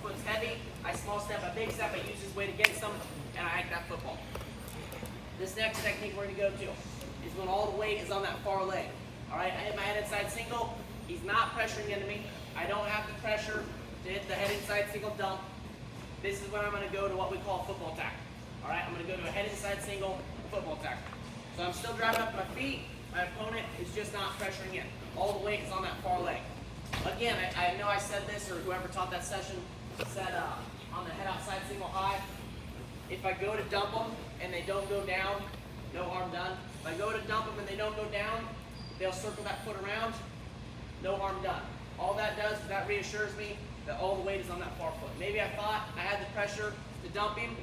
foot's heavy, I small step, a big step, I use his weight against him, and I hike that football. This next technique we're going to go to is when all the weight is on that far leg. All right, I hit my head inside single. He's not pressuring into me. I don't have the pressure to hit the head inside single dump. This is when I'm going to go to what we call football tackle. All right, I'm going to go to a head inside single football tackle. So I'm still driving up my feet. My opponent is just not pressuring in. All the weight is on that far leg. Again, I know I said this, or whoever taught that session said on the head outside single high, if I go to dump them and they don't go down, no harm done. If I go to dump them and they don't go down, they'll circle that foot around, no harm done. All that does is that reassures me that all the weight is on that far foot. Maybe I thought I had the pressure to dump him.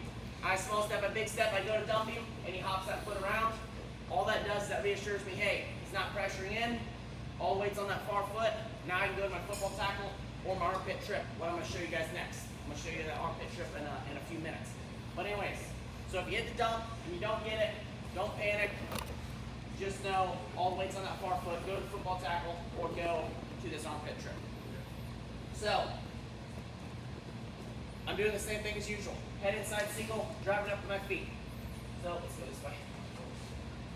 I small step, a big step, I go to dump him, and he hops that foot around. All that does is that reassures me, hey, he's not pressuring in, all the weight's on that far foot. Now I can go to my football tackle or my armpit trip, what I'm going to show you guys next. I'm going to show you that armpit trip in a few minutes. But anyways, so if you hit the dump and you don't get it, don't panic. Just know all the weight's on that far foot. Go to the football tackle or go to this armpit trip. So, I'm doing the same thing as usual. Head inside single, driving up to my feet. So, let's go this way.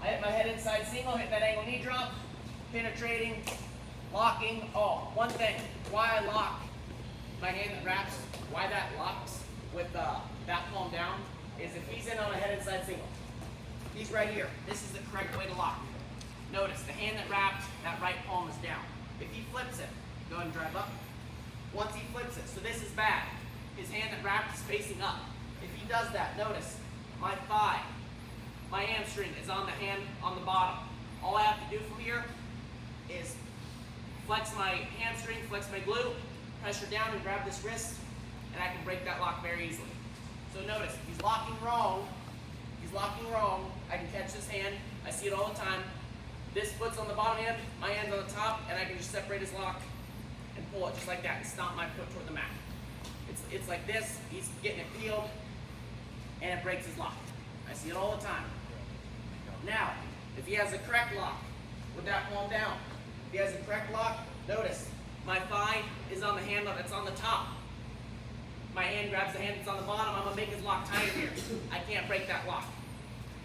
I hit my head inside single, hit that angle knee drop, penetrating, locking. Oh, one thing, why I lock my hand that wraps, why that locks with that palm down, is if he's in on a head inside single. He's right here. This is the correct way to lock. Notice, the hand that wraps, that right palm is down. If he flips it, go ahead and drive up. Once he flips it, so this is bad. His hand that wraps is facing up. If he does that, notice, my thigh, my hamstring is on the hand on the bottom. All I have to do from here is flex my hamstring, flex my glute, pressure down and grab this wrist, and I can break that lock very easily. So notice, if he's locking wrong, I can catch this hand. I see it all the time. This foot's on the bottom hand, my hand's on the top, and I can just separate his lock and pull it just like that and stomp my foot toward the mat. It's like this, he's getting it peeled, and it breaks his lock. I see it all the time. Now, if he has a correct lock, with that palm down, if he has a correct lock, notice, my thigh is on the hand that's on the top. My hand grabs the hand that's on the bottom, I'm gonna make his lock tighter here. I can't break that lock.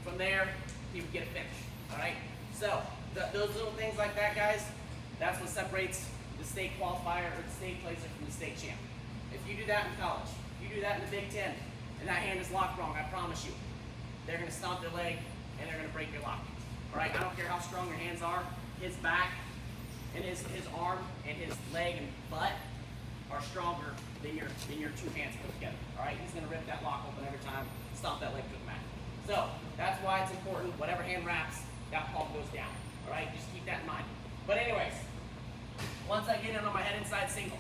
From there, he would get a finish, all right? So, those little things like that, guys, that's what separates the state qualifier or the state placer from the state champ. If you do that in college, if you do that in the Big Ten, and that hand is locked wrong, I promise you, they're gonna stomp their leg and they're gonna break your lock. All right, I don't care how strong your hands are, his back and his arm and his leg and butt are stronger than your two hands put together. All right, he's gonna rip that lock open every time, stomp that leg to the mat. So that's why it's important, whatever hand wraps, that palm goes down. All right, just keep that in mind. But anyways, once I get in on my head inside single,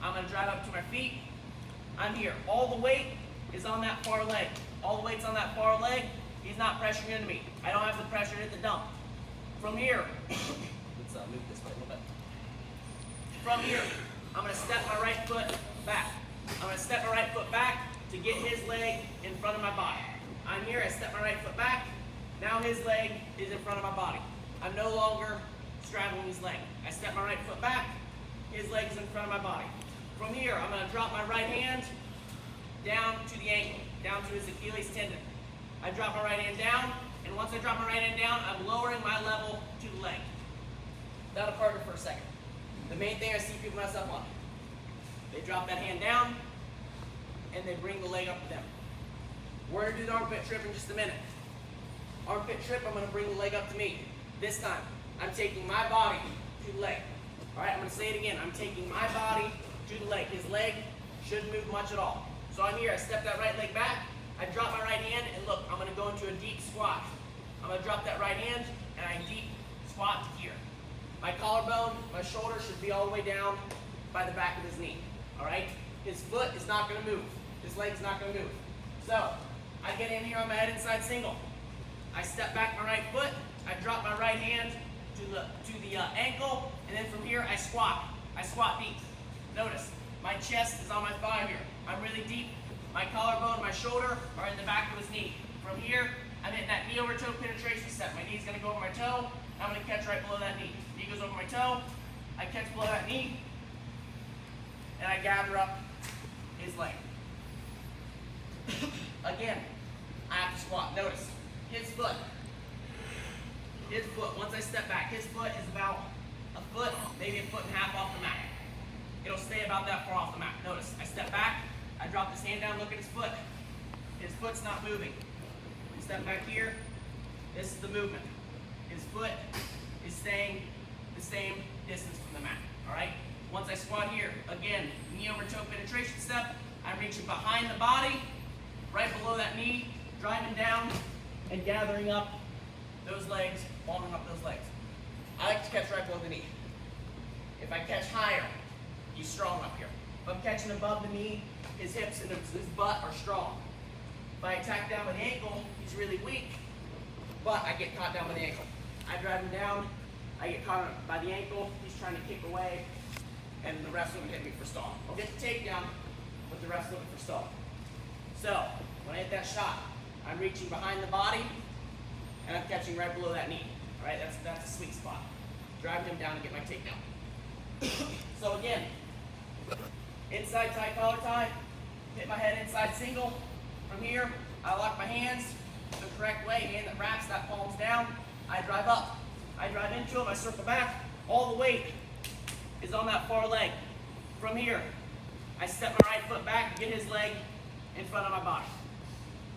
I'm gonna drive up to my feet. I'm here. All the weight is on that far leg. All the weight's on that far leg. He's not pressuring into me. I don't have the pressure to hit the dump. From here, let's move this way a little bit. From here, I'm gonna step my right foot back. I'm gonna step my right foot back to get his leg in front of my body. I'm here, I step my right foot back. Now his leg is in front of my body. I'm no longer straddling his leg. I step my right foot back, his leg is in front of my body. From here, I'm gonna drop my right hand down to the ankle, down to his Achilles tendon. I drop my right hand down, and once I drop my right hand down, I'm lowering my level to the leg. That'll park it for a second. The main thing I see people mess up on, they drop that hand down, and they bring the leg up to them. We're gonna do the armpit trip in just a minute. Armpit trip, I'm gonna bring the leg up to me. This time, I'm taking my body to the leg. All right, I'm gonna say it again. I'm taking my body to the leg. His leg shouldn't move much at all. So I'm here, I step that right leg back, I drop my right hand, and look, I'm gonna go into a deep squat. I'm gonna drop that right hand, and I deep squat to here. My collarbone, my shoulder should be all the way down by the back of his knee, all right? His foot is not gonna move. His leg's not gonna move. So, I get in here on my head inside single. I step back my right foot, I drop my right hand to the ankle, and then from here I squat. I squat deep. Notice, my chest is on my thigh here. I'm really deep. My collarbone, my shoulder are in the back of his knee. From here, I'm hitting that knee over toe penetration step. My knee's gonna go over my toe. I'm gonna catch right below that knee. Knee goes over my toe. I catch below that knee, and I gather up his leg. again, I have to squat. Notice, his foot, once I step back, his foot is about a foot, maybe a foot and a half off the mat. It'll stay about that far off the mat. Notice, I step back, I drop this hand down, look at his foot. His foot's not moving. Step back here, this is the movement. His foot is staying the same distance from the mat, all right? Once I squat here, again, knee over toe penetration step, I'm reaching behind the body, right below that knee, driving down and gathering up those legs, warming up those legs. I like to catch right below the knee. If I catch higher, he's strong up here. If I'm catching above the knee, his hips and his butt are strong. If I attack down with the ankle, he's really weak, but I get caught down with the ankle. I drive him down, I get caught by the ankle, he's trying to kick away, and the ref's looking to hit me for stall. I'll get the takedown, but the ref's looking for stall. So, when I hit that shot, I'm reaching behind the body, and I'm catching right below that knee. All right, that's a sweet spot. Driving him down to get my takedown. So again, inside tight collar tie, hit my head inside single. From here, I lock my hands the correct way, hand that wraps, that palm's down. I drive up. I drive into him, I circle back. All the weight is on that far leg. From here, I step my right foot back to get his leg in front of my body.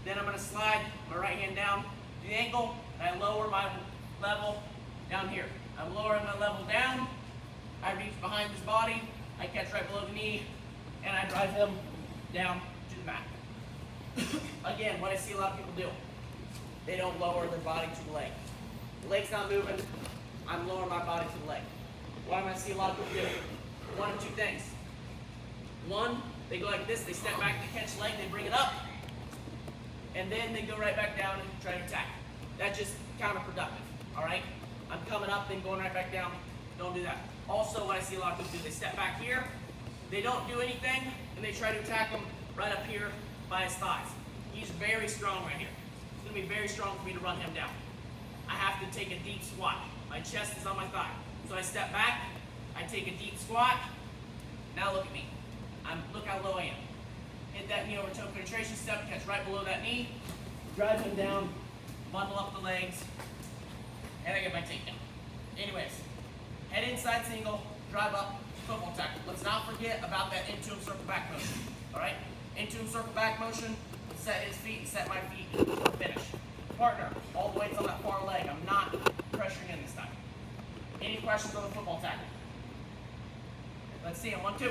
Then I'm gonna slide my right hand down to the ankle, and I lower my level down here. I'm lowering my level down, I reach behind his body, I catch right below the knee, and I drive him down to the mat. Again, what I see a lot of people do, they don't lower their body to the leg. The leg's not moving, I'm lowering my body to the leg. What am I see a lot of people do? One of two things. One, they go like this, they step back, they catch the leg, they bring it up, and then they go right back down and try to attack. That's just counterproductive, all right? I'm coming up, then going right back down. Don't do that. Also, what I see a lot of people do, they step back here, they don't do anything, and they try to attack him right up here by his thighs. He's very strong right here. It's gonna be very strong for me to run him down. I have to take a deep squat. My chest is on my thigh. So I step back, I take a deep squat. Now look at me. Look how low I am. Hit that knee over toe penetration step, catch right below that knee, drive him down, bundle up the legs, and I get my takedown. Anyways, head inside single, drive up, football tackle. Let's not forget about that into him circle back motion. All right? Into him circle back motion, set his feet and set my feet, finish. Partner, all the weight's on that far leg. I'm not pressuring in this time. Any questions on the football tackle? Let's see him, 1, 2.